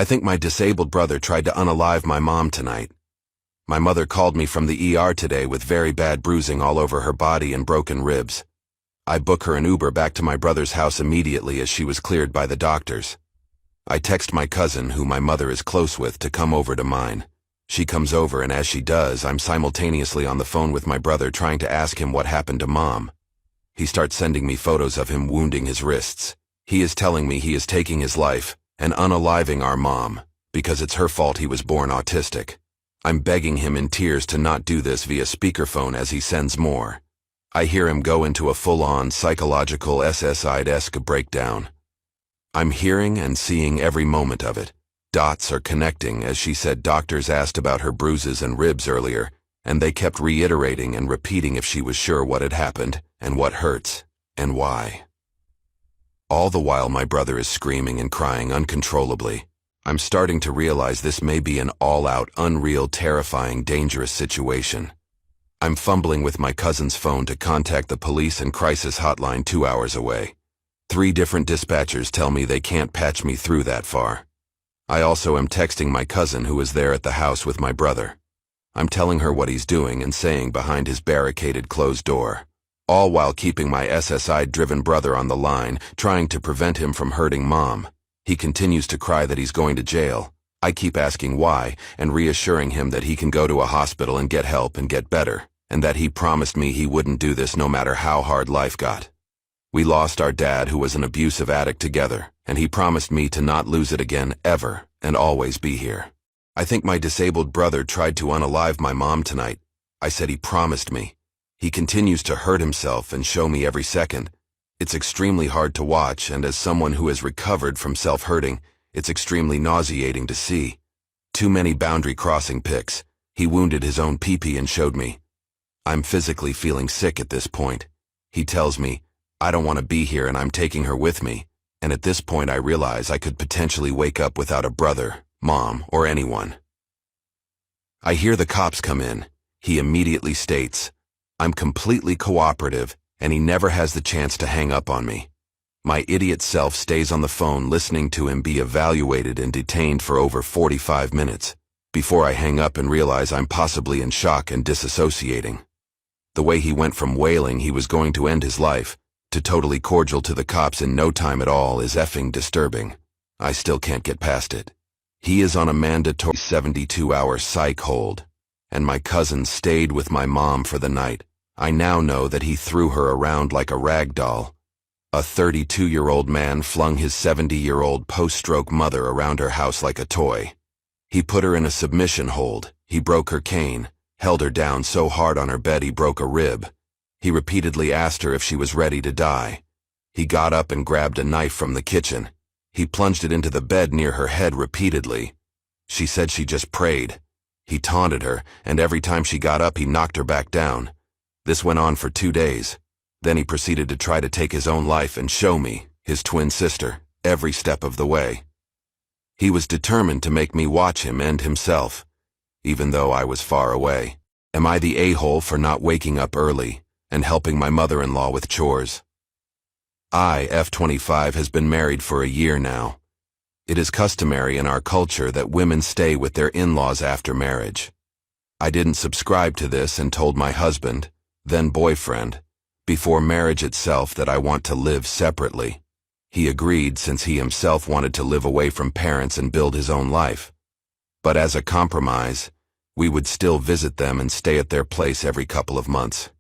I think my disabled brother tried to unalive my mom tonight. My mother called me from the ER today with very bad bruising all over her body and broken ribs. I book her an Uber back to my brother's house immediately as she was cleared by the doctors. I text my cousin, who my mother is close with, to come over to mine. She comes over, and as she does, I'm simultaneously on the phone with my brother trying to ask him what happened to Mom. He starts sending me photos of him wounding his wrists. He is telling me he is taking his life and unaliving our mom because it's her fault he was born autistic. I'm begging him in tears to not do this via speakerphone as he sends more. I hear him go into a full-on psychological SSI-esque breakdown. I'm hearing and seeing every moment of it. Dots are connecting, as she said doctors asked about her bruises and ribs earlier, and they kept reiterating and repeating if she was sure what had happened, and what hurts, and why. All the while my brother is screaming and crying uncontrollably. I'm starting to realize this may be an all-out, unreal, terrifying, dangerous situation. I'm fumbling with my cousin's phone to contact the police and crisis hotline 2 hours away. 3 different dispatchers tell me they can't patch me through that far. I also am texting my cousin, who is there at the house with my brother. I'm telling her what he's doing and saying behind his barricaded closed door, all while keeping my SSI-driven brother on the line, trying to prevent him from hurting Mom. He continues to cry that he's going to jail. I keep asking why and reassuring him that he can go to a hospital and get help and get better, and that he promised me he wouldn't do this no matter how hard life got. We lost our dad, who was an abusive addict, together, and he promised me to not lose it again, ever, and always be here. I think my disabled brother tried to unalive my mom tonight. I said he promised me. He continues to hurt himself and show me every second. It's extremely hard to watch, and as someone who has recovered from self-hurting, it's extremely nauseating to see. Too many boundary-crossing pics. He wounded his own pee-pee and showed me. I'm physically feeling sick at this point. He tells me, I don't want to be here and I'm taking her with me, and at this point I realize I could potentially wake up without a brother, mom, or anyone. I hear the cops come in. He immediately states, I'm completely cooperative, and he never has the chance to hang up on me. My idiot self stays on the phone listening to him be evaluated and detained for over 45 minutes, before I hang up and realize I'm possibly in shock and disassociating. The way he went from wailing he was going to end his life to totally cordial to the cops in no time at all is effing disturbing. I still can't get past it. He is on a mandatory 72-hour psych hold, and my cousin stayed with my mom for the night. I now know that he threw her around like a rag doll. A 32-year-old man flung his 70-year-old post-stroke mother around her house like a toy. He put her in a submission hold. He broke her cane, held her down so hard on her bed he broke a rib. He repeatedly asked her if she was ready to die. He got up and grabbed a knife from the kitchen. He plunged it into the bed near her head repeatedly. She said she just prayed. He taunted her, and every time she got up he knocked her back down. This went on for 2 days. Then he proceeded to try to take his own life and show me, his twin sister, every step of the way. He was determined to make me watch him end himself, even though I was far away. Am I the a-hole for not waking up early and helping my mother-in-law with chores? I, F25, has been married for a year now. It is customary in our culture that women stay with their in-laws after marriage. I didn't subscribe to this and told my husband, then boyfriend, before marriage itself that I want to live separately. He agreed since he himself wanted to live away from parents and build his own life. But as a compromise, we would still visit them and stay at their place every couple of months.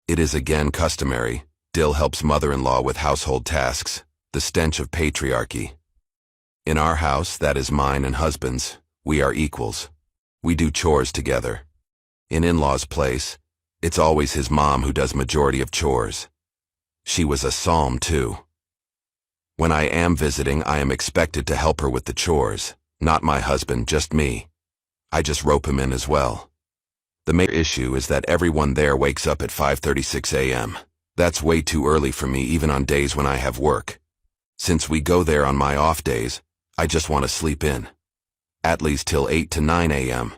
It is again customary. Dill helps mother-in-law with household tasks, the stench of patriarchy. In our house, that is mine and husband's, we are equals. We do chores together. In in-law's place, it's always his mom who does majority of chores. She was a psalm too. When I am visiting, I am expected to help her with the chores, not my husband, just me. I just rope him in as well. The main issue is that everyone there wakes up at 5:36 a.m. That's way too early for me even on days when I have work. Since we go there on my off days, I just want to sleep in. At least till 8 to 9 a.m.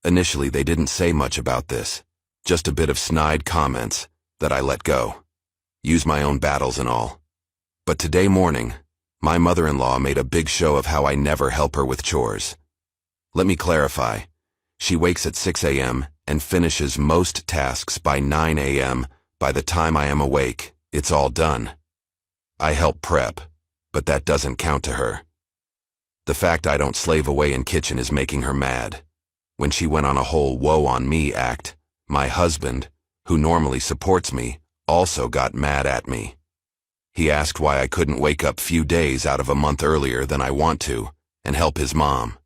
Initially they didn't say much about this, just a bit of snide comments that I let go. Use my own battles and all. But today morning, My mother-in-law made a big show of how I never help her with chores. Let me clarify. She wakes at 6 a.m. and finishes most tasks by 9 a.m. By the time I am awake, it's all done. I help prep, but that doesn't count to her. The fact I don't slave away in kitchen is making her mad. When she went on a whole woe on me act, my husband, who normally supports me, also got mad at me. He asked why I couldn't wake up few days out of a month earlier than I want to and help his mom.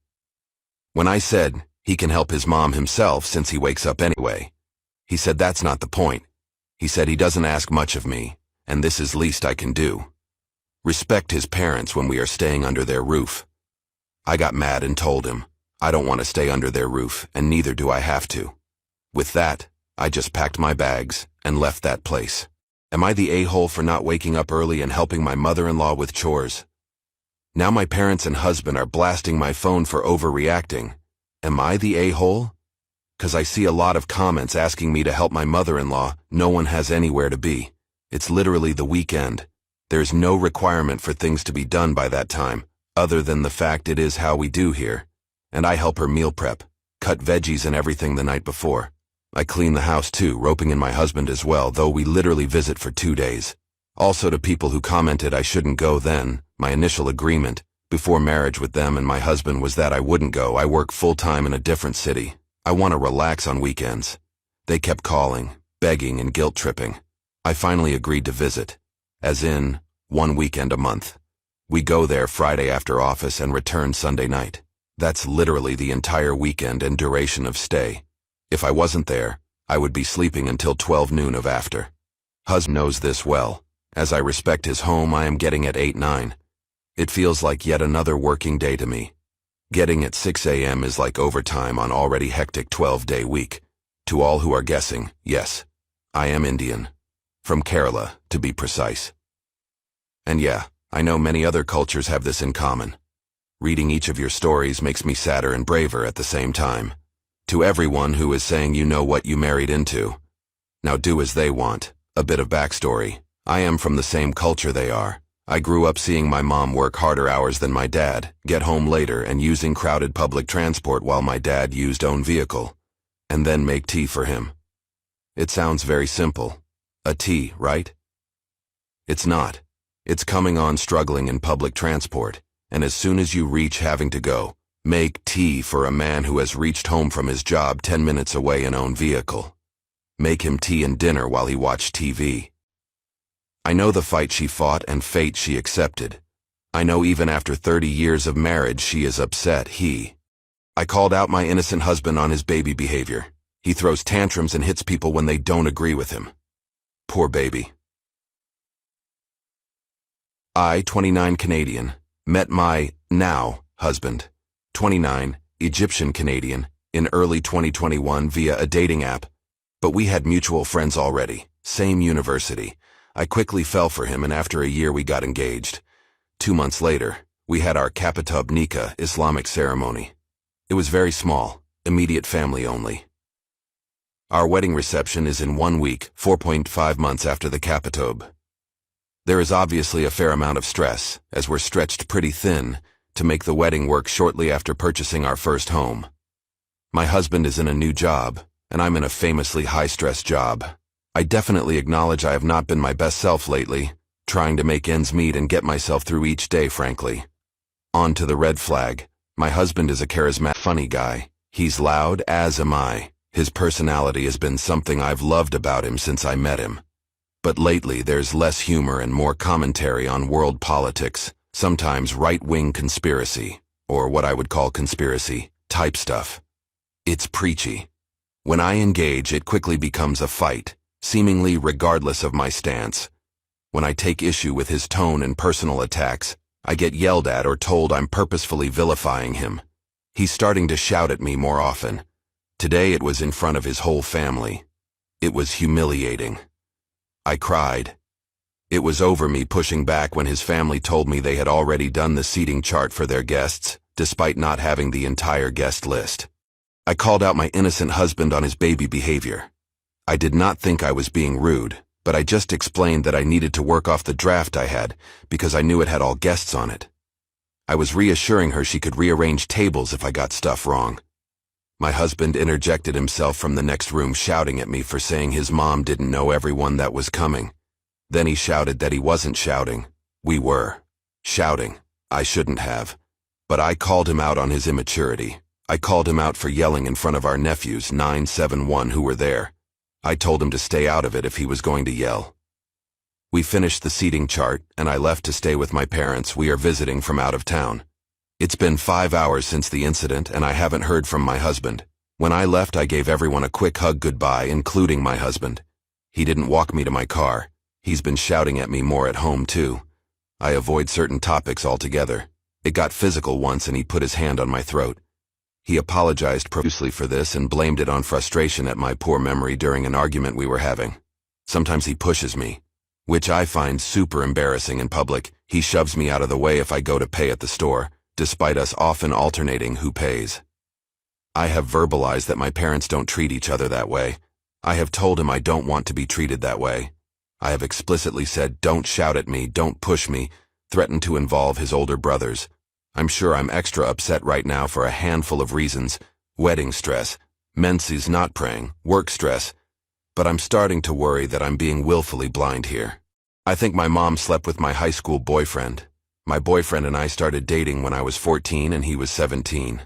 When I said he can help his mom himself since he wakes up anyway, he said that's not the point. He said he doesn't ask much of me, and this is least I can do. Respect his parents when we are staying under their roof. I got mad and told him, I don't want to stay under their roof, and neither do I have to. With that, I just packed my bags and left that place. Am I the a-hole for not waking up early and helping my mother-in-law with chores? Now my parents and husband are blasting my phone for overreacting. Am I the a-hole? 'Cause I see a lot of comments asking me to help my mother-in-law. No one has anywhere to be. It's literally the weekend. There's no requirement for things to be done by that time, other than the fact it is how we do here. And I help her meal prep, cut veggies and everything the night before. I clean the house too, roping in my husband as well, though we literally visit for 2 days. Also to people who commented I shouldn't go then, my initial agreement, before marriage with them and my husband was that I wouldn't go. I work full-time in a different city. I want to relax on weekends. They kept calling, begging and guilt-tripping. I finally agreed to visit, as in, 1 weekend a month. We go there Friday after office and return Sunday night. That's literally the entire weekend and duration of stay. If I wasn't there, I would be sleeping until 12 noon of after. Husband knows this well. As I respect his home, I am getting at 8-9. It feels like yet another working day to me. Getting at 6 a.m. is like overtime on already hectic 12-day week. To all who are guessing, yes, I am Indian. From Kerala, to be precise. And yeah, I know many other cultures have this in common. Reading each of your stories makes me sadder and braver at the same time. To everyone who is saying you know what you married into, now do as they want. A bit of backstory. I am from the same culture they are. I grew up seeing my mom work harder hours than my dad, get home later and using crowded public transport while my dad used own vehicle, and then make tea for him. It sounds very simple. A tea, right? It's not. It's coming on struggling in public transport, and as soon as you reach having to go, make tea for a man who has reached home from his job 10 minutes away in own vehicle. Make him tea and dinner while he watched TV. I know the fight she fought and fate she accepted. I know even after 30 years of marriage she is upset I called out my innocent husband on his baby behavior. He throws tantrums and hits people when they don't agree with him. Poor baby. I, 29 Canadian, met my, now, husband, 29, Egyptian Canadian, in early 2021 via a dating app, but we had mutual friends already, same university. I quickly fell for him and after a year we got engaged. 2 months later, we had our Kapatub Nikah Islamic ceremony. It was very small, immediate family only. Our wedding reception is in 1 week, 4.5 months after the Kapatub. There is obviously a fair amount of stress, as we're stretched pretty thin, to make the wedding work shortly after purchasing our first home. My husband is in a new job, and I'm in a famously high-stress job. I definitely acknowledge I have not been my best self lately, trying to make ends meet and get myself through each day, frankly. On to the red flag. My husband is a charismatic, funny guy. He's loud, as am I. His personality has been something I've loved about him since I met him. But lately there's less humor and more commentary on world politics, sometimes right-wing conspiracy, or what I would call conspiracy, type stuff. It's preachy. When I engage, it quickly becomes a fight, seemingly regardless of my stance. When I take issue with his tone and personal attacks, I get yelled at or told I'm purposefully vilifying him. He's starting to shout at me more often. Today it was in front of his whole family. It was humiliating. I cried. It was over me pushing back when his family told me they had already done the seating chart for their guests, despite not having the entire guest list. I called out my innocent husband on his baby behavior. I did not think I was being rude, but I just explained that I needed to work off the draft I had because I knew it had all guests on it. I was reassuring her she could rearrange tables if I got stuff wrong. My husband interjected himself from the next room, shouting at me for saying his mom didn't know everyone that was coming. Then he shouted that he wasn't shouting. We were shouting. I shouldn't have. But I called him out on his immaturity. I called him out for yelling in front of our nephews, 971, who were there. I told him to stay out of it if he was going to yell. We finished the seating chart, and I left to stay with my parents. We are visiting from out of town. It's been 5 hours since the incident, and I haven't heard from my husband. When I left, I gave everyone a quick hug goodbye, including my husband. He didn't walk me to my car. He's been shouting at me more at home, too. I avoid certain topics altogether. It got physical once, and he put his hand on my throat. He apologized profusely for this and blamed it on frustration at my poor memory during an argument we were having. Sometimes he pushes me, which I find super embarrassing in public. He shoves me out of the way if I go to pay at the store, despite us often alternating who pays. I have verbalized that my parents don't treat each other that way. I have told him I don't want to be treated that way. I have explicitly said, don't shout at me, don't push me, threatened to involve his older brothers. I'm sure I'm extra upset right now for a handful of reasons: wedding stress, menses not praying, work stress, but I'm starting to worry that I'm being willfully blind here. I think my mom slept with my high school boyfriend. My boyfriend and I started dating when I was 14 and he was 17.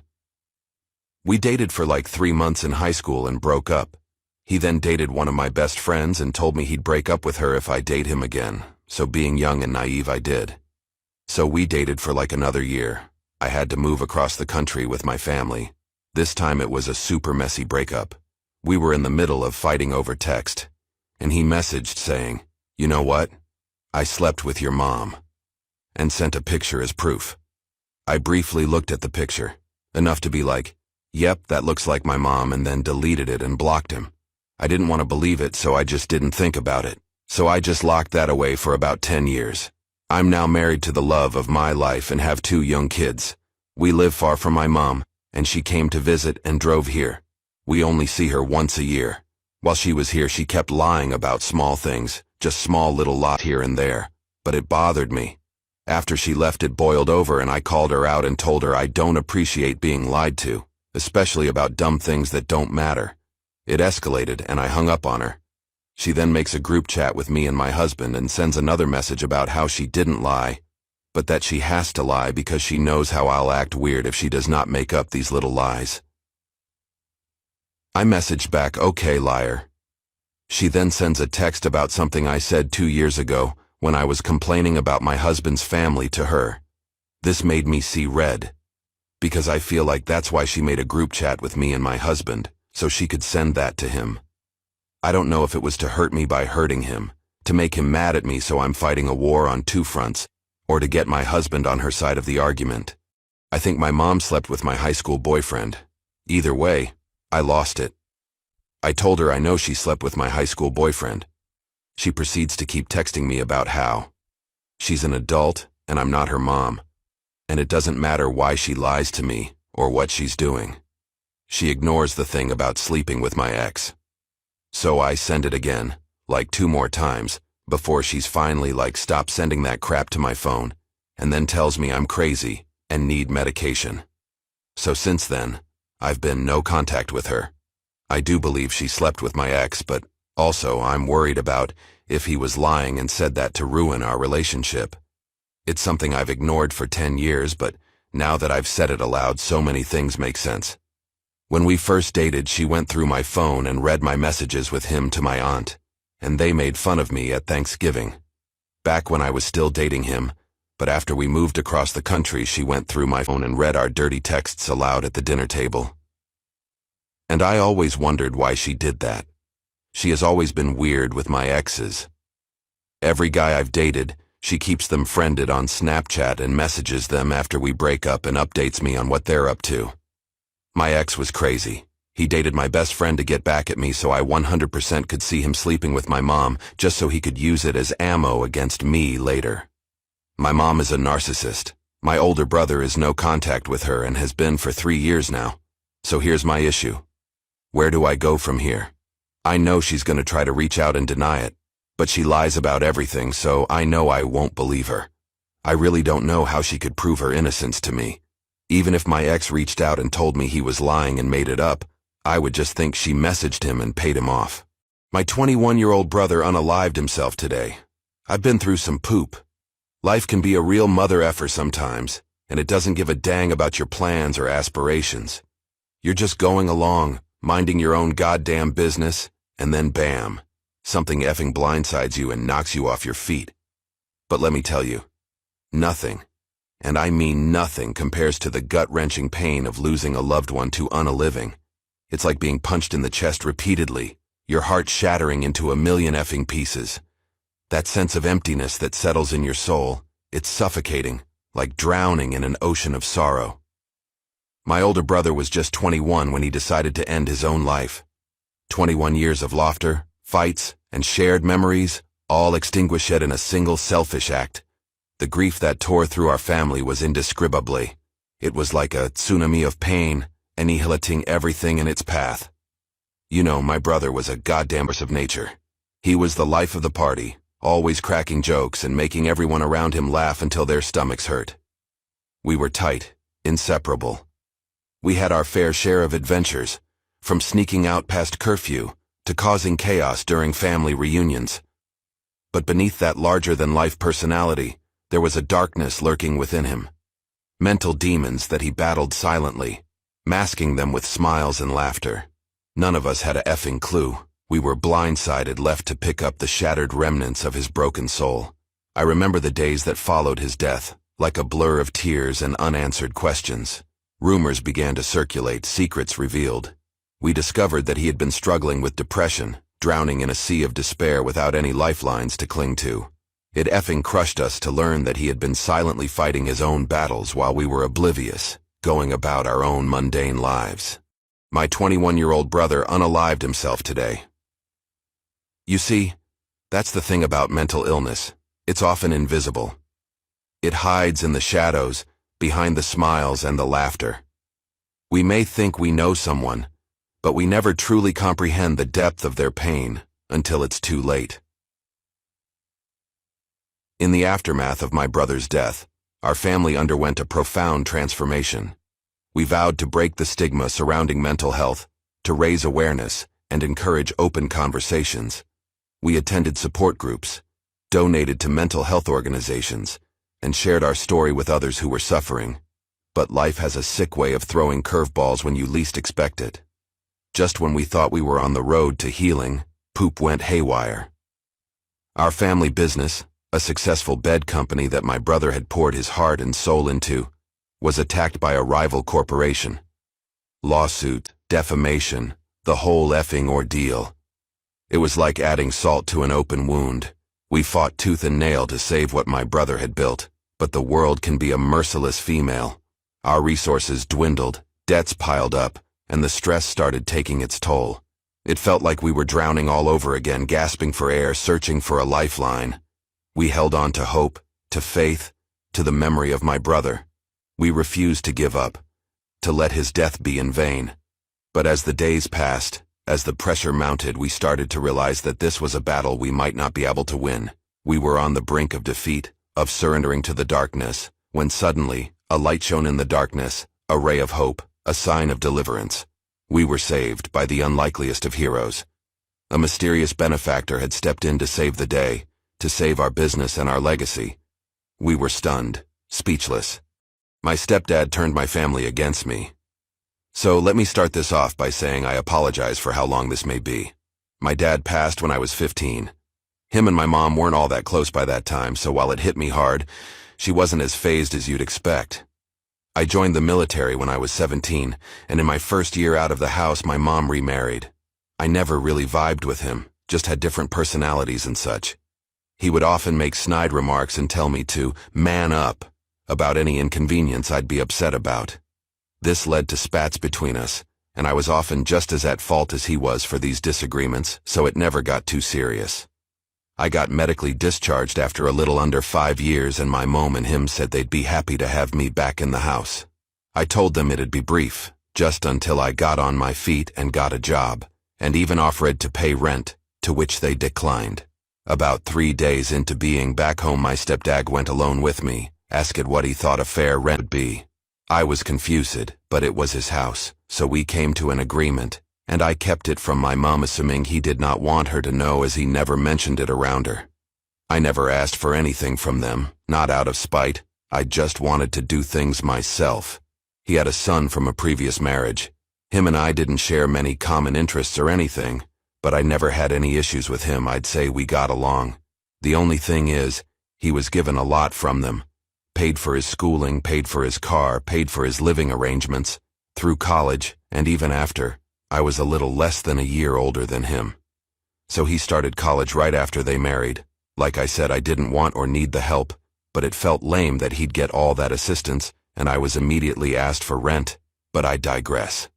We dated for like 3 months in high school and broke up. He then dated one of my best friends and told me he'd break up with her if I date him again, so being young and naive, I did. So we dated for like another year. I had to move across the country with my family. This time it was a super messy breakup. We were in the middle of fighting over text, and he messaged saying, "You know what? I slept with your mom," and sent a picture as proof. I briefly looked at the picture, enough to be like, "Yep, that looks like my mom," and then deleted it and blocked him. I didn't want to believe it, so I just didn't think about it. So I just locked that away for about 10 years. I'm now married to the love of my life and have 2 young kids. We live far from my mom, and she came to visit and drove here. We only see her once a year. While she was here, she kept lying about small things, just small little lies here and there, but it bothered me. After she left, it boiled over, and I called her out and told her I don't appreciate being lied to, especially about dumb things that don't matter. It escalated, and I hung up on her. She then makes a group chat with me and my husband and sends another message about how she didn't lie, but that she has to lie because she knows how I'll act weird if she does not make up these little lies. I messaged back, "Okay, liar." She then sends a text about something I said 2 years ago when I was complaining about my husband's family to her. This made me see red, because I feel like that's why she made a group chat with me and my husband, so she could send that to him. I don't know if it was to hurt me by hurting him, to make him mad at me so I'm fighting a war on 2 fronts, or to get my husband on her side of the argument. I think my mom slept with my high school boyfriend. Either way, I lost it. I told her I know she slept with my high school boyfriend. She proceeds to keep texting me about how she's an adult and I'm not her mom, and it doesn't matter why she lies to me or what she's doing. She ignores the thing about sleeping with my ex. So I send it again, like 2 more times, before she's finally like, "Stop sending that crap to my phone," and then tells me I'm crazy and need medication. So since then, I've been no contact with her. I do believe she slept with my ex, but also I'm worried about if he was lying and said that to ruin our relationship. It's something I've ignored for 10 years, but now that I've said it aloud, so many things make sense. When we first dated, she went through my phone and read my messages with him to my aunt, and they made fun of me at Thanksgiving. Back when I was still dating him, but after we moved across the country, she went through my phone and read our dirty texts aloud at the dinner table. And I always wondered why she did that. She has always been weird with my exes. Every guy I've dated, she keeps them friended on Snapchat and messages them after we break up and updates me on what they're up to. My ex was crazy. He dated my best friend to get back at me, so I 100% could see him sleeping with my mom just so he could use it as ammo against me later. My mom is a narcissist. My older brother is no contact with her and has been for 3 years now. So here's my issue. Where do I go from here? I know she's going to try to reach out and deny it, But she lies about everything, so I know I won't believe her. I really don't know how she could prove her innocence to me. Even if my ex reached out and told me he was lying and made it up, I would just think she messaged him and paid him off. My 21-year-old brother unalived himself today. I've been through some poop. Life can be a real mother effer sometimes, and it doesn't give a dang about your plans or aspirations. You're just going along, minding your own goddamn business, and then bam, something effing blindsides you and knocks you off your feet. But let me tell you, nothing, and I mean nothing, compares to the gut-wrenching pain of losing a loved one to unaliving. It's like being punched in the chest repeatedly, your heart shattering into a million effing pieces. That sense of emptiness that settles in your soul, it's suffocating, like drowning in an ocean of sorrow. My older brother was just 21 when he decided to end his own life. 21 years of laughter, fights, and shared memories, all extinguished in a single selfish act. The grief that tore through our family was indescribably. It was like a tsunami of pain, annihilating everything in its path. You know, my brother was a goddamn force of nature. He was the life of the party, always cracking jokes and making everyone around him laugh until their stomachs hurt. We were tight, inseparable. We had our fair share of adventures, from sneaking out past curfew to causing chaos during family reunions. But beneath that larger-than-life personality, there was a darkness lurking within him. Mental demons that he battled silently, masking them with smiles and laughter. None of us had a effing clue. We were blindsided, left to pick up the shattered remnants of his broken soul. I remember the days that followed his death, like a blur of tears and unanswered questions. Rumors began to circulate, secrets revealed. We discovered that he had been struggling with depression, drowning in a sea of despair without any lifelines to cling to. It effing crushed us to learn that he had been silently fighting his own battles while we were oblivious, going about our own mundane lives. My 21-year-old brother unalived himself today. You see, that's the thing about mental illness. It's often invisible. It hides in the shadows, behind the smiles and the laughter. We may think we know someone, but we never truly comprehend the depth of their pain until it's too late. In the aftermath of my brother's death, our family underwent a profound transformation. We vowed to break the stigma surrounding mental health, to raise awareness, and encourage open conversations. We attended support groups, donated to mental health organizations, and shared our story with others who were suffering. But life has a sick way of throwing curveballs when you least expect it. Just when we thought we were on the road to healing, poop went haywire. Our family business, a successful bed company that my brother had poured his heart and soul into, was attacked by a rival corporation. Lawsuit, defamation, the whole effing ordeal. It was like adding salt to an open wound. We fought tooth and nail to save what my brother had built, but the world can be a merciless female. Our resources dwindled, debts piled up, and the stress started taking its toll. It felt like we were drowning all over again, gasping for air, searching for a lifeline. We held on to hope, to faith, to the memory of my brother. We refused to give up, to let his death be in vain. But as the days passed, as the pressure mounted, we started to realize that this was a battle we might not be able to win. We were on the brink of defeat, of surrendering to the darkness, when suddenly, a light shone in the darkness, a ray of hope, a sign of deliverance. We were saved by the unlikeliest of heroes. A mysterious benefactor had stepped in to save the day, to save our business and our legacy. We were stunned, speechless. My stepdad turned my family against me. So let me start this off by saying I apologize for how long this may be. My dad passed when I was 15. Him and my mom weren't all that close by that time, so while it hit me hard, she wasn't as fazed as you'd expect. I joined the military when I was 17, and in my first year out of the house, my mom remarried. I never really vibed with him, just had different personalities and such. He would often make snide remarks and tell me to man up about any inconvenience I'd be upset about. This led to spats between us, and I was often just as at fault as he was for these disagreements, so it never got too serious. I got medically discharged after a little under 5 years, and my mom and him said they'd be happy to have me back in the house. I told them it'd be brief, just until I got on my feet and got a job, and even offered to pay rent, to which they declined. About 3 days into being back home, my stepdad went alone with me, asked what he thought a fair rent would be. I was confused, but it was his house, so we came to an agreement, and I kept it from my mom, assuming he did not want her to know, as he never mentioned it around her. I never asked for anything from them, not out of spite. I just wanted to do things myself. He had a son from a previous marriage. Him and I didn't share many common interests or anything, but I never had any issues with him. I'd say we got along. The only thing is, he was given a lot from them. Paid for his schooling, paid for his car, paid for his living arrangements, through college, and even after. I was a little less than a year older than him. So he started college right after they married. Like I said, I didn't want or need the help, but it felt lame that he'd get all that assistance, and I was immediately asked for rent, but I digress.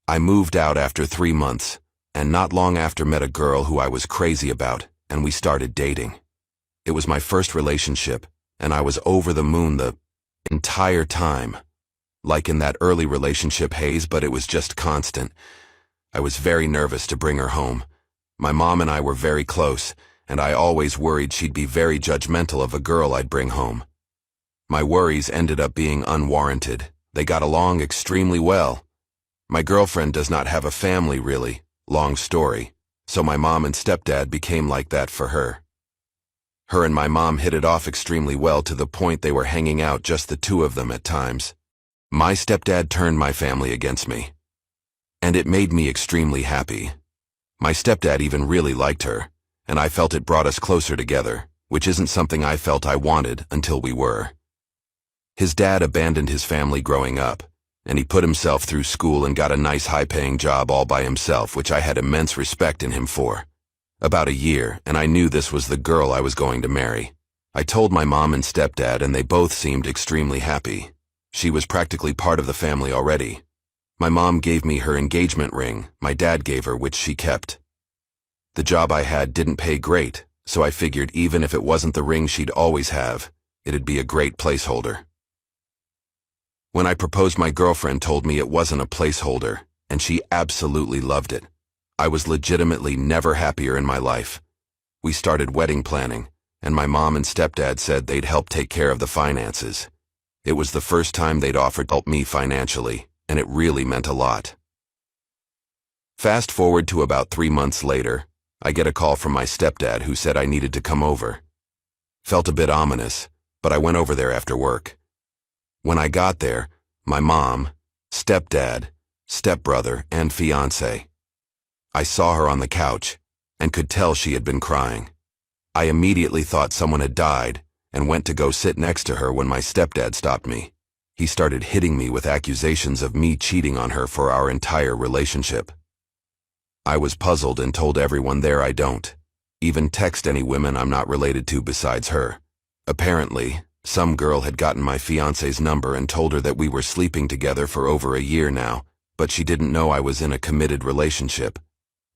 I moved out after 3 months, and not long after met a girl who I was crazy about, and we started dating. It was my first relationship, and I was over the moon the entire time. Like in that early relationship haze, but it was just constant. I was very nervous to bring her home. My mom and I were very close, and I always worried she'd be very judgmental of a girl I'd bring home. My worries ended up being unwarranted. They got along extremely well. My girlfriend does not have a family, really, long story, so my mom and stepdad became like that for her. Her and my mom hit it off extremely well, to the point they were hanging out, just the two of them at times. My stepdad turned my family against me, and it made me extremely happy. My stepdad even really liked her, and I felt it brought us closer together, which isn't something I felt I wanted until we were. His dad abandoned his family growing up, and he put himself through school and got a nice high-paying job all by himself, which I had immense respect in him for. About a year, and I knew this was the girl I was going to marry. I told my mom and stepdad, and they both seemed extremely happy. She was practically part of the family already. My mom gave me her engagement ring, my dad gave her, which she kept. The job I had didn't pay great, so I figured even if it wasn't the ring she'd always have, it'd be a great placeholder. When I proposed, my girlfriend told me it wasn't a placeholder, and she absolutely loved it. I was legitimately never happier in my life. We started wedding planning, and my mom and stepdad said they'd help take care of the finances. It was the first time they'd offered to help me financially, and it really meant a lot. Fast forward to about 3 months later, I get a call from my stepdad who said I needed to come over. Felt a bit ominous, but I went over there after work. When I got there, my mom, stepdad, stepbrother, and fiancé. I saw her on the couch, and could tell she had been crying. I immediately thought someone had died, and went to go sit next to her when my stepdad stopped me. He started hitting me with accusations of me cheating on her for our entire relationship. I was puzzled and told everyone there I don't even text any women I'm not related to besides her. Apparently, some girl had gotten my fiancé's number and told her that we were sleeping together for over a year now, but she didn't know I was in a committed relationship.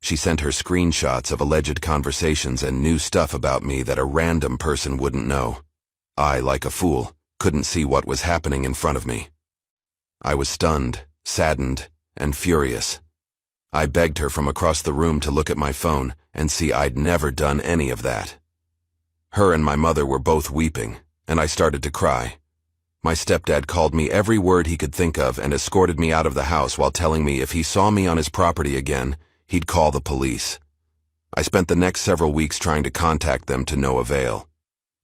She sent her screenshots of alleged conversations and knew stuff about me that a random person wouldn't know. I, like a fool, couldn't see what was happening in front of me. I was stunned, saddened, and furious. I begged her from across the room to look at my phone and see I'd never done any of that. Her and my mother were both weeping, and I started to cry. My stepdad called me every word he could think of and escorted me out of the house while telling me if he saw me on his property again, he'd call the police. I spent the next several weeks trying to contact them, to no avail.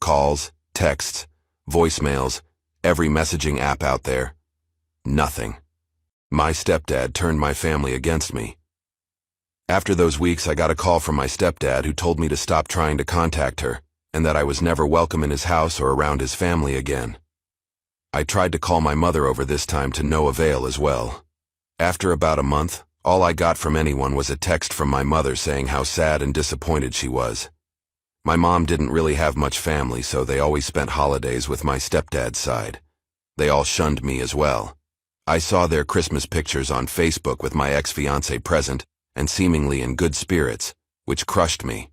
Calls, texts, voicemails, every messaging app out there. Nothing. My stepdad turned my family against me. After those weeks, I got a call from my stepdad who told me to stop trying to contact her, and that I was never welcome in his house or around his family again. I tried to call my mother over this time, to no avail as well. After about a month, all I got from anyone was a text from my mother saying how sad and disappointed she was. My mom didn't really have much family, so they always spent holidays with my stepdad's side. They all shunned me as well. I saw their Christmas pictures on Facebook with my ex-fiancé present and seemingly in good spirits, which crushed me.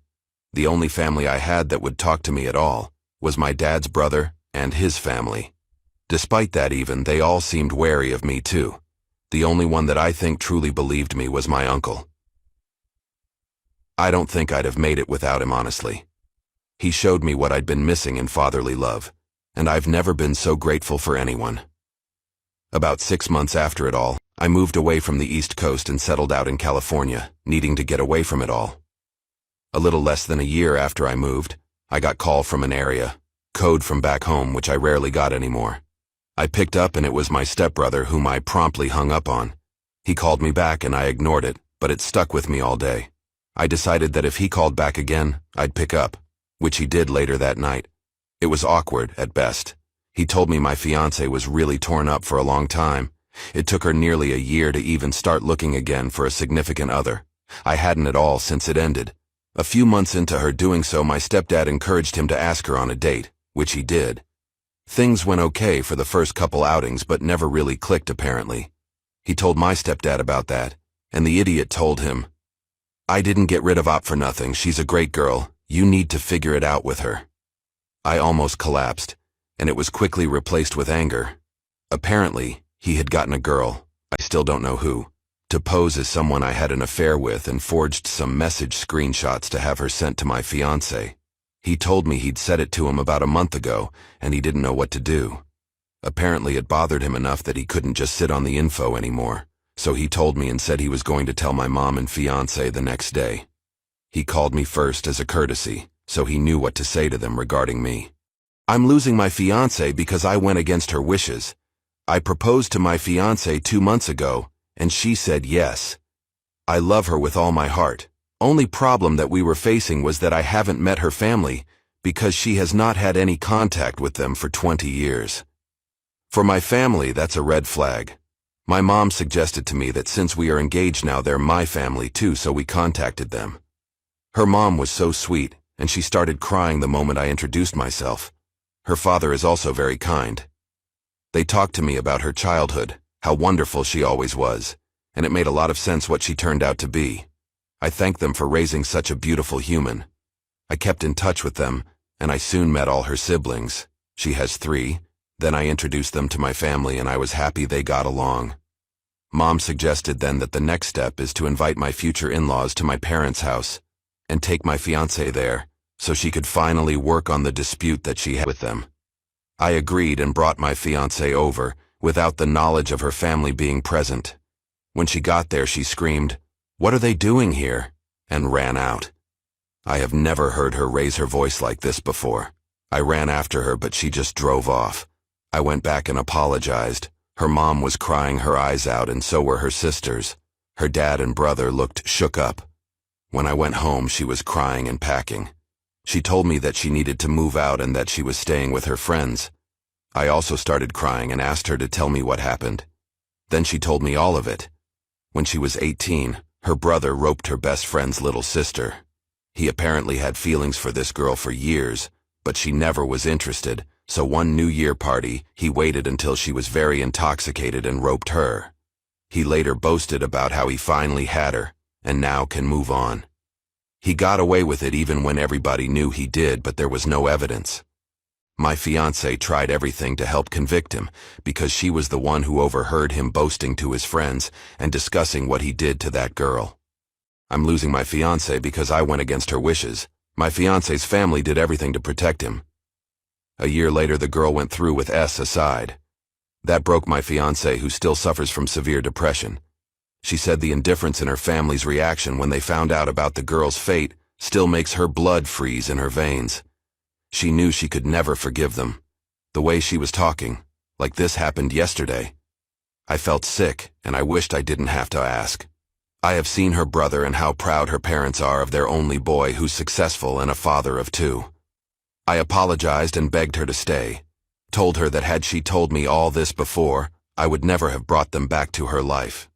The only family I had that would talk to me at all was my dad's brother and his family. Despite that, even they all seemed wary of me too. The only one that I think truly believed me was my uncle. I don't think I'd have made it without him, honestly. He showed me what I'd been missing in fatherly love, and I've never been so grateful for anyone. About 6 months after it all, I moved away from the East Coast and settled out in California, needing to get away from it all. A little less than a year after I moved, I got call from an area code from back home, which I rarely got anymore. I picked up and it was my stepbrother, whom I promptly hung up on. He called me back and I ignored it, but it stuck with me all day. I decided that if he called back again, I'd pick up, which he did later that night. It was awkward, at best. He told me my fiancée was really torn up for a long time. It took her nearly a year to even start looking again for a significant other. I hadn't at all since it ended. A few months into her doing so, my stepdad encouraged him to ask her on a date, which he did. Things went okay for the first couple outings, but never really clicked, apparently. He told my stepdad about that, and the idiot told him, "I didn't get rid of Op for nothing. She's a great girl. You need to figure it out with her." I almost collapsed, and it was quickly replaced with anger. Apparently, he had gotten a girl, I still don't know who, to pose as someone I had an affair with and forged some message screenshots to have her sent to my fiancé. He told me he'd said it to him about a month ago, and he didn't know what to do. Apparently it bothered him enough that he couldn't just sit on the info anymore, so he told me and said he was going to tell my mom and fiancé the next day. He called me first as a courtesy, so he knew what to say to them regarding me. "I'm losing my fiancé because I went against her wishes. I proposed to my fiancé 2 months ago, and she said yes. I love her with all my heart. Only problem that we were facing was that I haven't met her family because she has not had any contact with them for 20 years. For my family, that's a red flag. My mom suggested to me that since we are engaged now, they're my family too, so we contacted them. Her mom was so sweet, and she started crying the moment I introduced myself. Her father is also very kind. They talked to me about her childhood, how wonderful she always was, and it made a lot of sense what she turned out to be. I thanked them for raising such a beautiful human. I kept in touch with them, and I soon met all her siblings. She has 3. Then I introduced them to my family, and I was happy they got along. Mom suggested then that the next step is to invite my future in-laws to my parents' house and take my fiancé there, so she could finally work on the dispute that she had with them. I agreed and brought my fiancé over, without the knowledge of her family being present. When she got there, she screamed, "What are they doing here?" and ran out. I have never heard her raise her voice like this before. I ran after her, but she just drove off. I went back and apologized. Her mom was crying her eyes out, and so were her sisters. Her dad and brother looked shook up. When I went home, she was crying and packing. She told me that she needed to move out and that she was staying with her friends. I also started crying and asked her to tell me what happened. Then she told me all of it. When she was 18, her brother roped her best friend's little sister. He apparently had feelings for this girl for years, but she never was interested, so one New Year party, he waited until she was very intoxicated and roped her. He later boasted about how he finally had her, and now can move on. He got away with it even when everybody knew he did, but there was no evidence. My fiancé tried everything to help convict him, because she was the one who overheard him boasting to his friends and discussing what he did to that girl. I'm losing my fiancé because I went against her wishes. My fiancé's family did everything to protect him. A year later, the girl went through with S aside. That broke my fiancé, who still suffers from severe depression. She said the indifference in her family's reaction when they found out about the girl's fate still makes her blood freeze in her veins. She knew she could never forgive them. The way she was talking, like this happened yesterday. I felt sick, and I wished I didn't have to ask. I have seen her brother and how proud her parents are of their only boy who's successful and a father of 2. I apologized and begged her to stay, told her that had she told me all this before, I would never have brought them back to her life.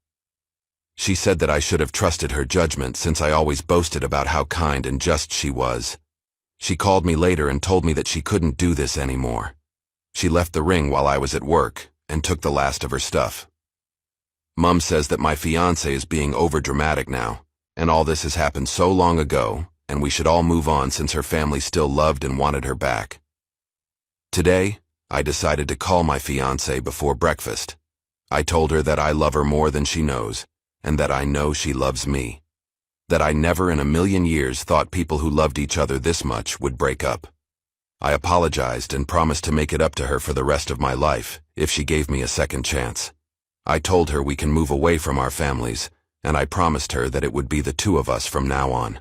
She said that I should have trusted her judgment since I always boasted about how kind and just she was. She called me later and told me that she couldn't do this anymore. She left the ring while I was at work and took the last of her stuff. Mom says that my fiancé is being overdramatic now, and all this has happened so long ago, and we should all move on since her family still loved and wanted her back. Today, I decided to call my fiancé before breakfast. I told her that I love her more than she knows, and that I know she loves me. that I never in a million years thought people who loved each other this much would break up. I apologized and promised to make it up to her for the rest of my life if she gave me a second chance. I told her we can move away from our families, and I promised her that it would be the two of us from now on.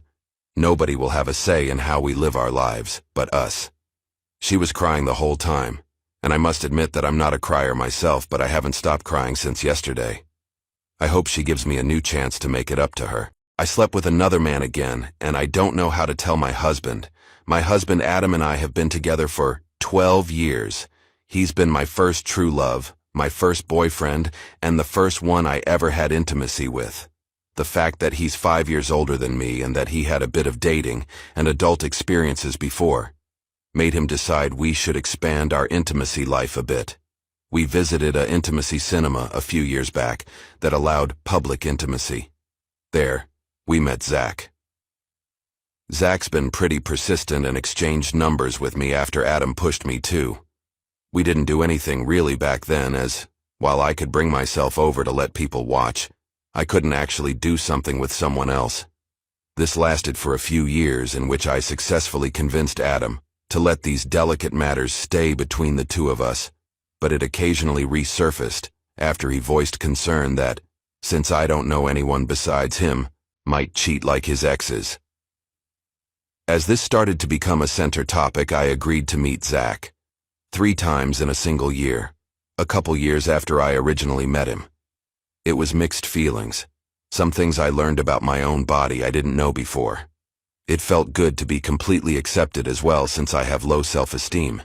Nobody will have a say in how we live our lives but us. She was crying the whole time, and I must admit that I'm not a crier myself, but I haven't stopped crying since yesterday. I hope she gives me a new chance to make it up to her. I slept with another man again, and I don't know how to tell my husband. My husband Adam and I have been together for 12 years. He's been my first true love, my first boyfriend, and the first one I ever had intimacy with. The fact that he's 5 years older than me and that he had a bit of dating and adult experiences before made him decide we should expand our intimacy life a bit. We visited a intimacy cinema a few years back that allowed public intimacy. There, we met Zach. Zach's been pretty persistent and exchanged numbers with me after Adam pushed me too. We didn't do anything really back then, as, while I could bring myself over to let people watch, I couldn't actually do something with someone else. This lasted for a few years, in which I successfully convinced Adam to let these delicate matters stay between the two of us, but it occasionally resurfaced after he voiced concern that, since I don't know anyone besides him, might cheat like his exes. As this started to become a center topic, I agreed to meet Zach 3 times in a single year, a couple years after I originally met him. It was mixed feelings. Some things I learned about my own body I didn't know before. It felt good to be completely accepted as well, since I have low self-esteem.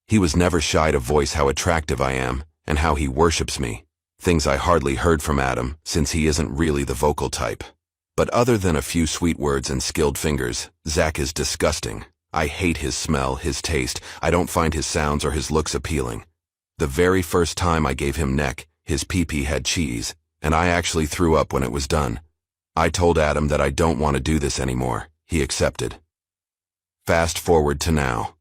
He was never shy to voice how attractive I am and how he worships me, things I hardly heard from Adam since he isn't really the vocal type. But other than a few sweet words and skilled fingers, Zach is disgusting. I hate his smell, his taste. I don't find his sounds or his looks appealing. The very first time I gave him neck, his pee-pee had cheese, and I actually threw up when it was done. I told Adam that I don't want to do this anymore. He accepted. Fast forward to now.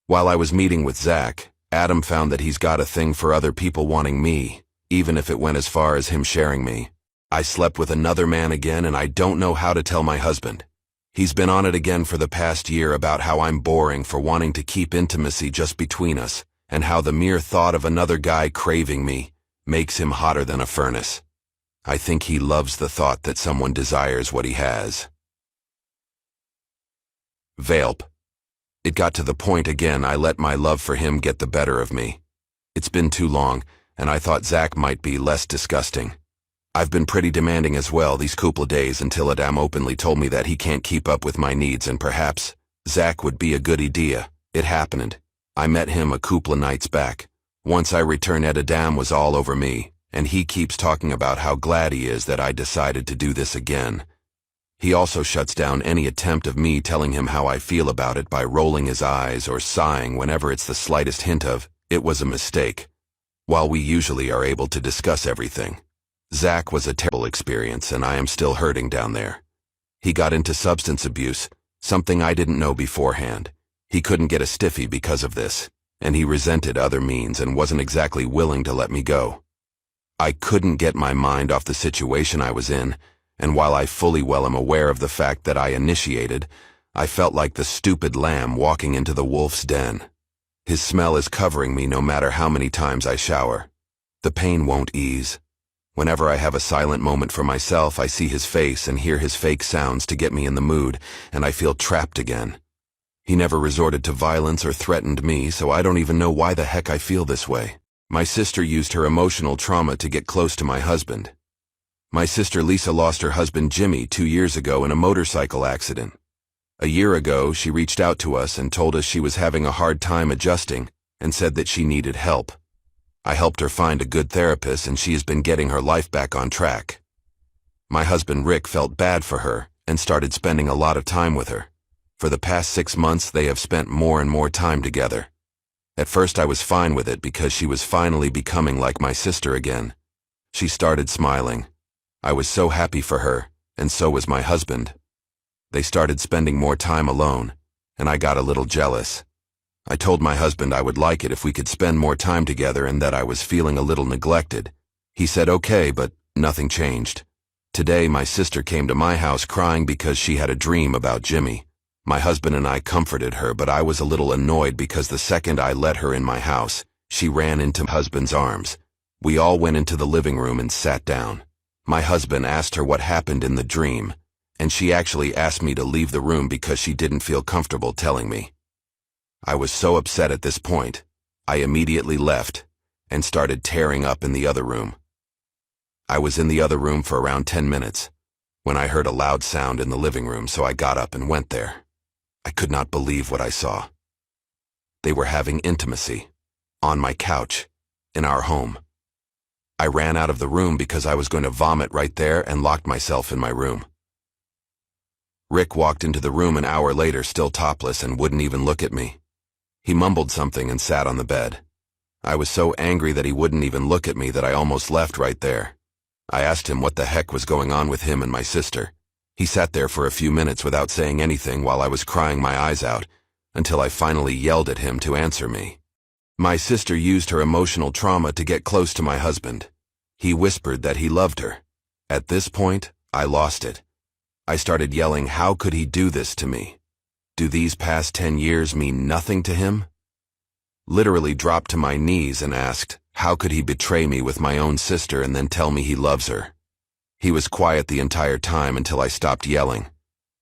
While I was meeting with Zach, Adam found that he's got a thing for other people wanting me, even if it went as far as him sharing me. I slept with another man again, and I don't know how to tell my husband. He's been on it again for the past year about how I'm boring for wanting to keep intimacy just between us, and how the mere thought of another guy craving me makes him hotter than a furnace. I think he loves the thought that someone desires what he has. Velp. It got to the point again I let my love for him get the better of me. It's been too long, and I thought Zach might be less disgusting. I've been pretty demanding as well these couple days until Adam openly told me that he can't keep up with my needs, and perhaps Zach would be a good idea. It happened. I met him a couple of nights back. Once I returned, Adam was all over me, and he keeps talking about how glad he is that I decided to do this again. He also shuts down any attempt of me telling him how I feel about it by rolling his eyes or sighing whenever it's the slightest hint of, it was a mistake. While we usually are able to discuss everything, Zach was a terrible experience, and I am still hurting down there. He got into substance abuse, something I didn't know beforehand. He couldn't get a stiffy because of this, and he resented other means and wasn't exactly willing to let me go. I couldn't get my mind off the situation I was in, and while I fully well am aware of the fact that I initiated, I felt like the stupid lamb walking into the wolf's den. His smell is covering me no matter how many times I shower. The pain won't ease. Whenever I have a silent moment for myself, I see his face and hear his fake sounds to get me in the mood, and I feel trapped again. He never resorted to violence or threatened me, so I don't even know why the heck I feel this way. My sister used her emotional trauma to get close to my husband. My sister Lisa lost her husband Jimmy 2 years ago in a motorcycle accident. A year ago, she reached out to us and told us she was having a hard time adjusting and said that she needed help. I helped her find a good therapist, and she has been getting her life back on track. My husband Rick felt bad for her and started spending a lot of time with her. For the past 6 months, they have spent more and more time together. At first I was fine with it because she was finally becoming like my sister again. She started smiling. I was so happy for her, and so was my husband. They started spending more time alone, and I got a little jealous. I told my husband I would like it if we could spend more time together and that I was feeling a little neglected. He said okay, but nothing changed. Today, my sister came to my house crying because she had a dream about Jimmy. My husband and I comforted her, but I was a little annoyed because the second I let her in my house, she ran into my husband's arms. We all went into the living room and sat down. My husband asked her what happened in the dream, and she actually asked me to leave the room because she didn't feel comfortable telling me. I was so upset at this point, I immediately left and started tearing up in the other room. I was in the other room for around 10 minutes when I heard a loud sound in the living room, so I got up and went there. I could not believe what I saw. They were having intimacy on my couch in our home. I ran out of the room because I was going to vomit right there and locked myself in my room. Rick walked into the room an hour later, still topless, and wouldn't even look at me. He mumbled something and sat on the bed. I was so angry that he wouldn't even look at me that I almost left right there. I asked him what the heck was going on with him and my sister. He sat there for a few minutes without saying anything while I was crying my eyes out, until I finally yelled at him to answer me. My sister used her emotional trauma to get close to my husband. He whispered that he loved her. At this point, I lost it. I started yelling, how could he do this to me? Do these past 10 years mean nothing to him? Literally dropped to my knees and asked, how could he betray me with my own sister and then tell me he loves her? He was quiet the entire time until I stopped yelling.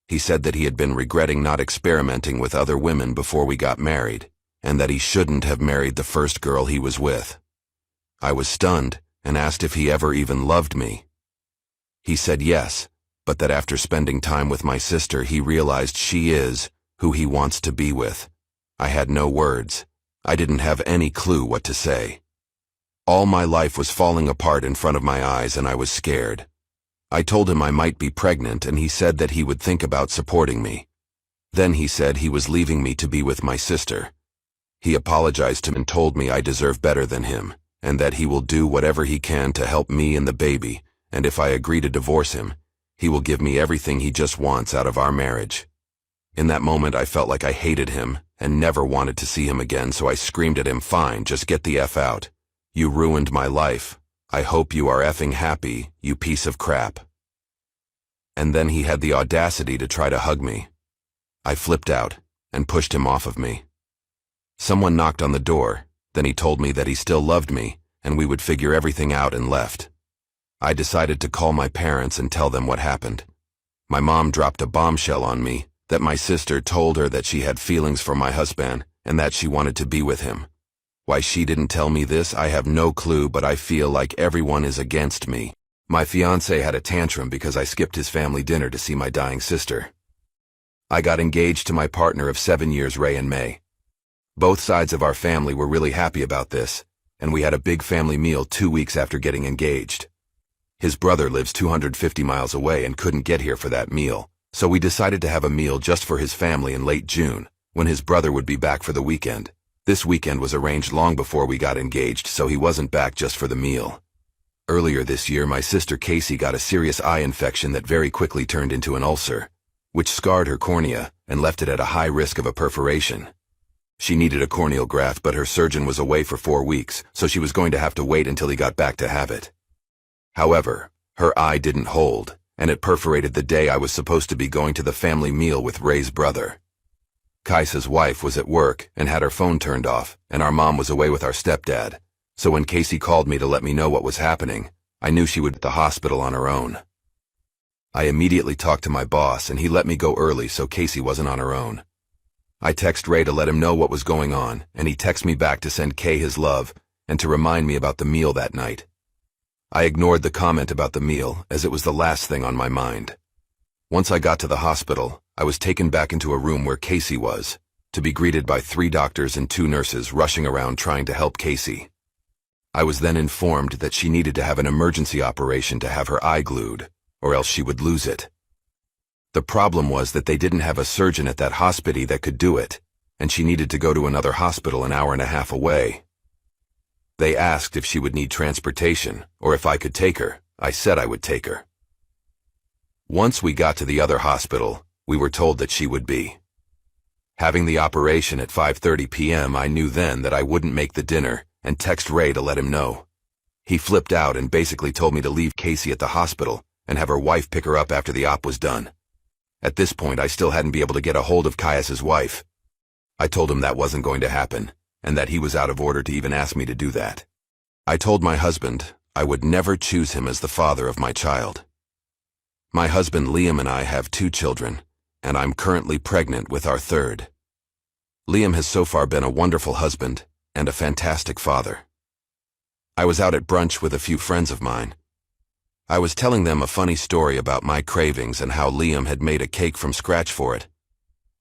He said that he had been regretting not experimenting with other women before we got married, and that he shouldn't have married the first girl he was with. I was stunned and asked if he ever even loved me. He said yes, but that after spending time with my sister, he realized she is who he wants to be with. I had no words. I didn't have any clue what to say. All my life was falling apart in front of my eyes, and I was scared. I told him I might be pregnant, and he said that he would think about supporting me. Then he said he was leaving me to be with my sister. He apologized to me and told me I deserve better than him, and that he will do whatever he can to help me and the baby, and if I agree to divorce him, he will give me everything he just wants out of our marriage. In that moment, I felt like I hated him and never wanted to see him again, so I screamed at him, fine, just get the F out. You ruined my life. I hope you are effing happy, you piece of crap. And then he had the audacity to try to hug me. I flipped out and pushed him off of me. Someone knocked on the door, then he told me that he still loved me and we would figure everything out, and left. I decided to call my parents and tell them what happened. My mom dropped a bombshell on me that my sister told her that she had feelings for my husband and that she wanted to be with him. Why she didn't tell me this, I have no clue, but I feel like everyone is against me. My fiancé had a tantrum because I skipped his family dinner to see my dying sister. I got engaged to my partner of 7 years, Ray, in May. Both sides of our family were really happy about this, and we had a big family meal 2 weeks after getting engaged. His brother lives 250 miles away and couldn't get here for that meal, so we decided to have a meal just for his family in late June, when his brother would be back for the weekend. This weekend was arranged long before we got engaged, so he wasn't back just for the meal. Earlier this year, my sister Casey got a serious eye infection that very quickly turned into an ulcer, which scarred her cornea and left it at a high risk of a perforation. She needed a corneal graft, but her surgeon was away for 4 weeks, so she was going to have to wait until he got back to have it. However, her eye didn't hold, and it perforated the day I was supposed to be going to the family meal with Ray's brother. Kaisa's wife was at work and had her phone turned off, and our mom was away with our stepdad, so when Casey called me to let me know what was happening, I knew she would be at the hospital on her own. I immediately talked to my boss, and he let me go early so Casey wasn't on her own. I texted Ray to let him know what was going on, and he texted me back to send Kay his love and to remind me about the meal that night. I ignored the comment about the meal, as it was the last thing on my mind. Once I got to the hospital, I was taken back into a room where Casey was, to be greeted by 3 doctors and 2 nurses rushing around trying to help Casey. I was then informed that she needed to have an emergency operation to have her eye glued, or else she would lose it. The problem was that they didn't have a surgeon at that hospital that could do it, and she needed to go to another hospital an hour and a half away. They asked if she would need transportation, or if I could take her. I said I would take her. Once we got to the other hospital, we were told that she would be having the operation at 5:30 p.m. I knew then that I wouldn't make the dinner, and texted Ray to let him know. He flipped out and basically told me to leave Casey at the hospital and have her wife pick her up after the op was done. At this point, I still hadn't been able to get a hold of Caius's wife. I told him that wasn't going to happen, and that he was out of order to even ask me to do that. I told my husband I would never choose him as the father of my child. My husband Liam and I have 2 children, and I'm currently pregnant with our 3rd. Liam has so far been a wonderful husband and a fantastic father. I was out at brunch with a few friends of mine. I was telling them a funny story about my cravings and how Liam had made a cake from scratch for it.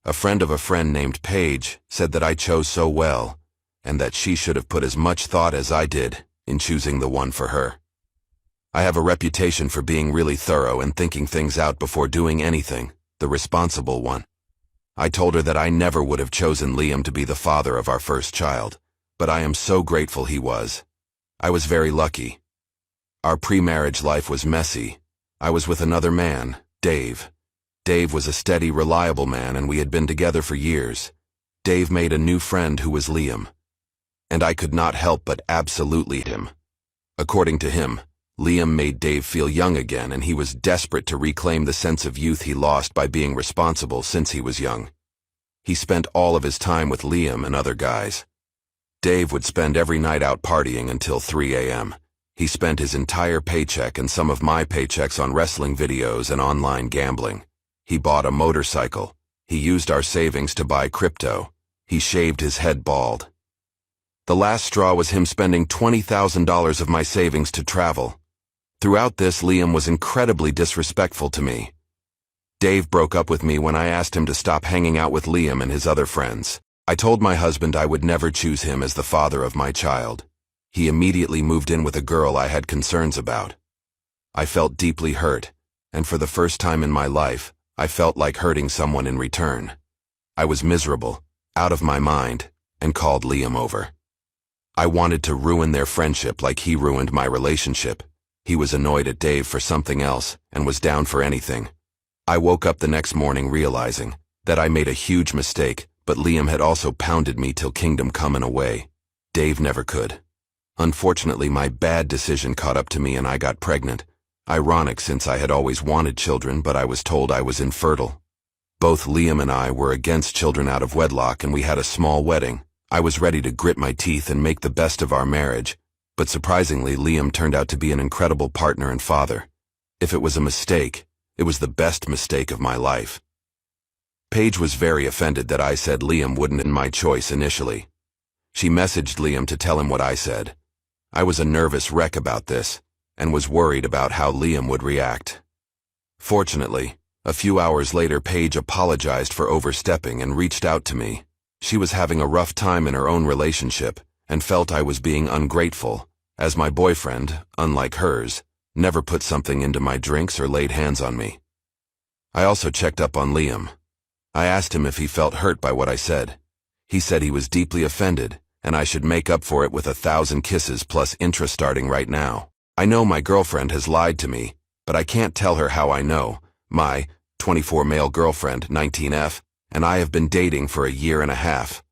A friend of a friend named Paige said that I chose so well, and that she should have put as much thought as I did in choosing the one for her. I have a reputation for being really thorough and thinking things out before doing anything, the responsible one. I told her that I never would have chosen Liam to be the father of our first child, but I am so grateful he was. I was very lucky. Our pre-marriage life was messy. I was with another man, Dave. Dave was a steady, reliable man, and we had been together for years. Dave made a new friend who was Liam, and I could not help but absolutely him. According to him, Liam made Dave feel young again, and he was desperate to reclaim the sense of youth he lost by being responsible since he was young. He spent all of his time with Liam and other guys. Dave would spend every night out partying until 3 a.m. He spent his entire paycheck and some of my paychecks on wrestling videos and online gambling. He bought a motorcycle. He used our savings to buy crypto. He shaved his head bald. The last straw was him spending $20,000 of my savings to travel. Throughout this, Liam was incredibly disrespectful to me. Dave broke up with me when I asked him to stop hanging out with Liam and his other friends. I told my husband I would never choose him as the father of my child. He immediately moved in with a girl I had concerns about. I felt deeply hurt, and for the first time in my life, I felt like hurting someone in return. I was miserable, out of my mind, and called Liam over. I wanted to ruin their friendship like he ruined my relationship. He was annoyed at Dave for something else and was down for anything. I woke up the next morning realizing that I made a huge mistake, but Liam had also pounded me till kingdom come and away. Dave never could. Unfortunately, my bad decision caught up to me and I got pregnant. Ironic since I had always wanted children, but I was told I was infertile. Both Liam and I were against children out of wedlock, and we had a small wedding. I was ready to grit my teeth and make the best of our marriage, but surprisingly, Liam turned out to be an incredible partner and father. If it was a mistake, it was the best mistake of my life. Paige was very offended that I said Liam wouldn't in my choice initially. She messaged Liam to tell him what I said. I was a nervous wreck about this, and was worried about how Liam would react. Fortunately, a few hours later, Paige apologized for overstepping and reached out to me. She was having a rough time in her own relationship, and felt I was being ungrateful, as my boyfriend, unlike hers, never put something into my drinks or laid hands on me. I also checked up on Liam. I asked him if he felt hurt by what I said. He said he was deeply offended, and I should make up for it with 1,000 kisses plus interest starting right now. I know my girlfriend has lied to me, but I can't tell her how I know. My 24 male girlfriend, 19F, and I have been dating for a year and a half.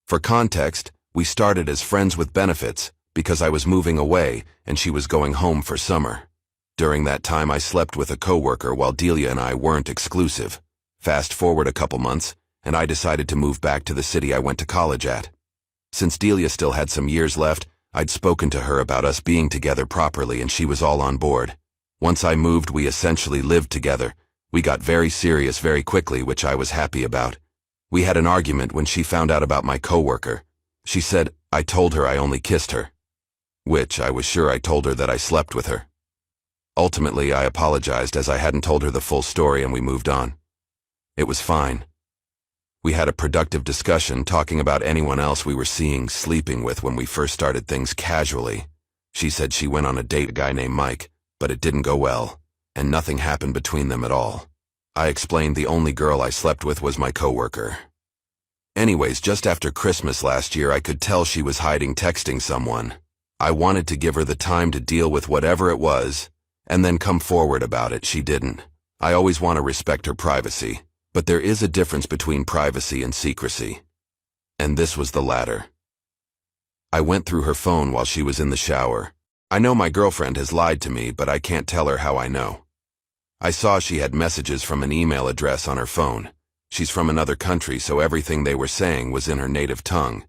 For context, we started as friends with benefits because I was moving away and she was going home for summer. During that time, I slept with a coworker while Delia and I weren't exclusive. Fast forward a couple months, and I decided to move back to the city I went to college at. Since Delia still had some years left, I'd spoken to her about us being together properly, and she was all on board. Once I moved, we essentially lived together. We got very serious very quickly, which I was happy about. We had an argument when she found out about my coworker. She said I told her I only kissed her, which I was sure I told her that I slept with her. Ultimately, I apologized as I hadn't told her the full story, and we moved on. It was fine. We had a productive discussion talking about anyone else we were seeing, sleeping with when we first started things casually. She said she went on a date with a guy named Mike, but it didn't go well, and nothing happened between them at all. I explained the only girl I slept with was my coworker. Anyways, just after Christmas last year, I could tell she was hiding texting someone. I wanted to give her the time to deal with whatever it was, and then come forward about it. She didn't. I always want to respect her privacy, but there is a difference between privacy and secrecy. And this was the latter. I went through her phone while she was in the shower. I know my girlfriend has lied to me, but I can't tell her how I know. I saw she had messages from an email address on her phone. She's from another country, so everything they were saying was in her native tongue.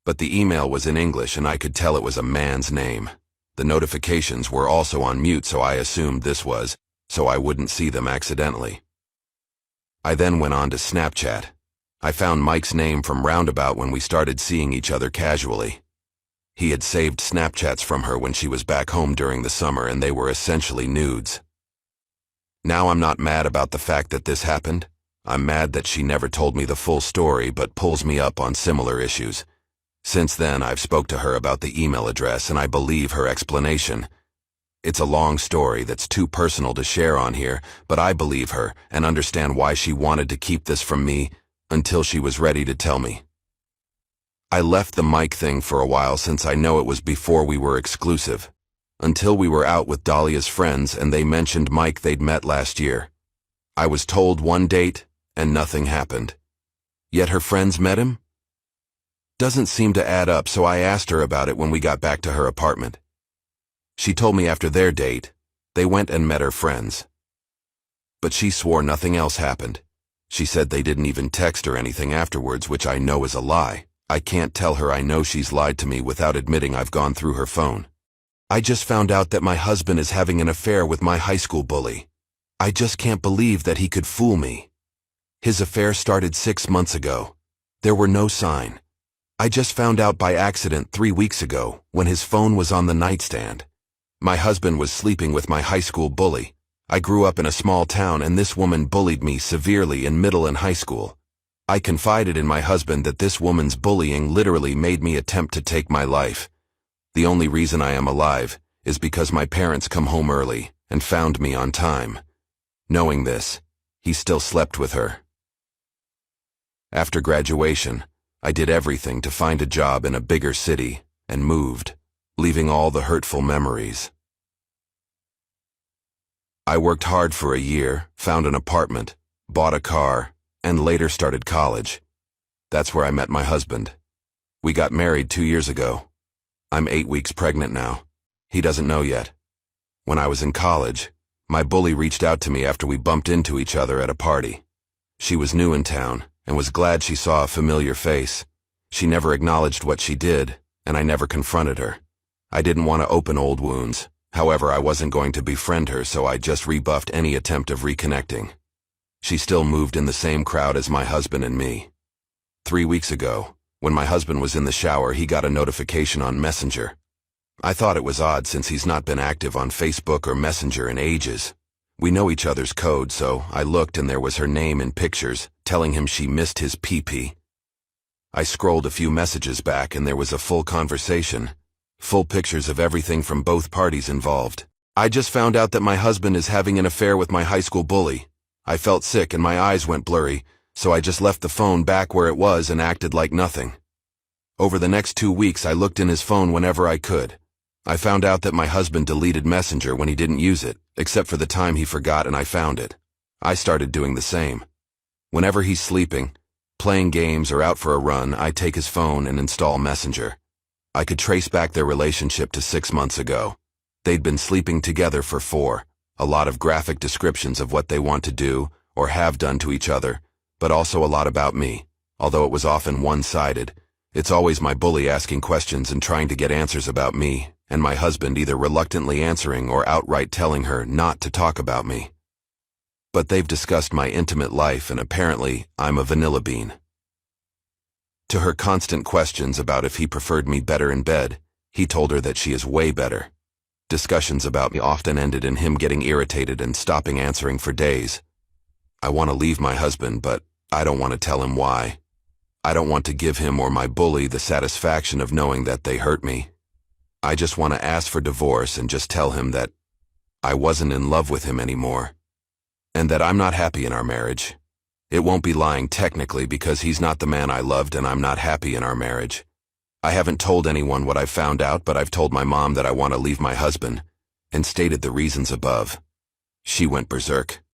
But the email was in English and I could tell it was a man's name. The notifications were also on mute, so I assumed this was, so I wouldn't see them accidentally. I then went on to Snapchat. I found Mike's name from Roundabout when we started seeing each other casually. He had saved Snapchats from her when she was back home during the summer, and they were essentially nudes. Now I'm not mad about the fact that this happened. I'm mad that she never told me the full story but pulls me up on similar issues. Since then, I've spoke to her about the email address and I believe her explanation. It's a long story that's too personal to share on here, but I believe her and understand why she wanted to keep this from me until she was ready to tell me. I left the Mike thing for a while since I know it was before we were exclusive. Until we were out with Dahlia's friends and they mentioned Mike they'd met last year. I was told one date and nothing happened. Yet her friends met him? Doesn't seem to add up, so I asked her about it when we got back to her apartment. She told me after their date, they went and met her friends. But she swore nothing else happened. She said they didn't even text or anything afterwards, which I know is a lie. I can't tell her I know she's lied to me without admitting I've gone through her phone. I just found out that my husband is having an affair with my high school bully. I just can't believe that he could fool me. His affair started 6 months ago. There were no sign. I just found out by accident 3 weeks ago when his phone was on the nightstand. My husband was sleeping with my high school bully. I grew up in a small town and this woman bullied me severely in middle and high school. I confided in my husband that this woman's bullying literally made me attempt to take my life. The only reason I am alive is because my parents come home early and found me on time. Knowing this, he still slept with her. After graduation, I did everything to find a job in a bigger city and moved, leaving all the hurtful memories. I worked hard for a year, found an apartment, bought a car, and later started college. That's where I met my husband. We got married 2 years ago. I'm 8 weeks pregnant now. He doesn't know yet. When I was in college, my bully reached out to me after we bumped into each other at a party. She was new in town and was glad she saw a familiar face. She never acknowledged what she did, and I never confronted her. I didn't want to open old wounds. However, I wasn't going to befriend her, so I just rebuffed any attempt of reconnecting. She still moved in the same crowd as my husband and me. 3 weeks ago, when my husband was in the shower, he got a notification on Messenger. I thought it was odd since he's not been active on Facebook or Messenger in ages. We know each other's code, so I looked and there was her name in pictures, telling him she missed his pee-pee. I scrolled a few messages back and there was a full conversation. Full pictures of everything from both parties involved. I just found out that my husband is having an affair with my high school bully. I felt sick and my eyes went blurry, so I just left the phone back where it was and acted like nothing. Over the next 2 weeks, I looked in his phone whenever I could. I found out that my husband deleted Messenger when he didn't use it, except for the time he forgot and I found it. I started doing the same. Whenever he's sleeping, playing games or out for a run, I take his phone and install Messenger. I could trace back their relationship to 6 months ago. They'd been sleeping together for 4, a lot of graphic descriptions of what they want to do or have done to each other, but also a lot about me. Although it was often one-sided, it's always my bully asking questions and trying to get answers about me, and my husband either reluctantly answering or outright telling her not to talk about me. But they've discussed my intimate life and apparently I'm a vanilla bean. To her constant questions about if he preferred me better in bed, he told her that she is way better. Discussions about me often ended in him getting irritated and stopping answering for days. I want to leave my husband, but I don't want to tell him why. I don't want to give him or my bully the satisfaction of knowing that they hurt me. I just want to ask for divorce and just tell him that I wasn't in love with him anymore, and that I'm not happy in our marriage. It won't be lying technically because he's not the man I loved and I'm not happy in our marriage. I haven't told anyone what I've found out, but I've told my mom that I want to leave my husband and stated the reasons above. She went berserk.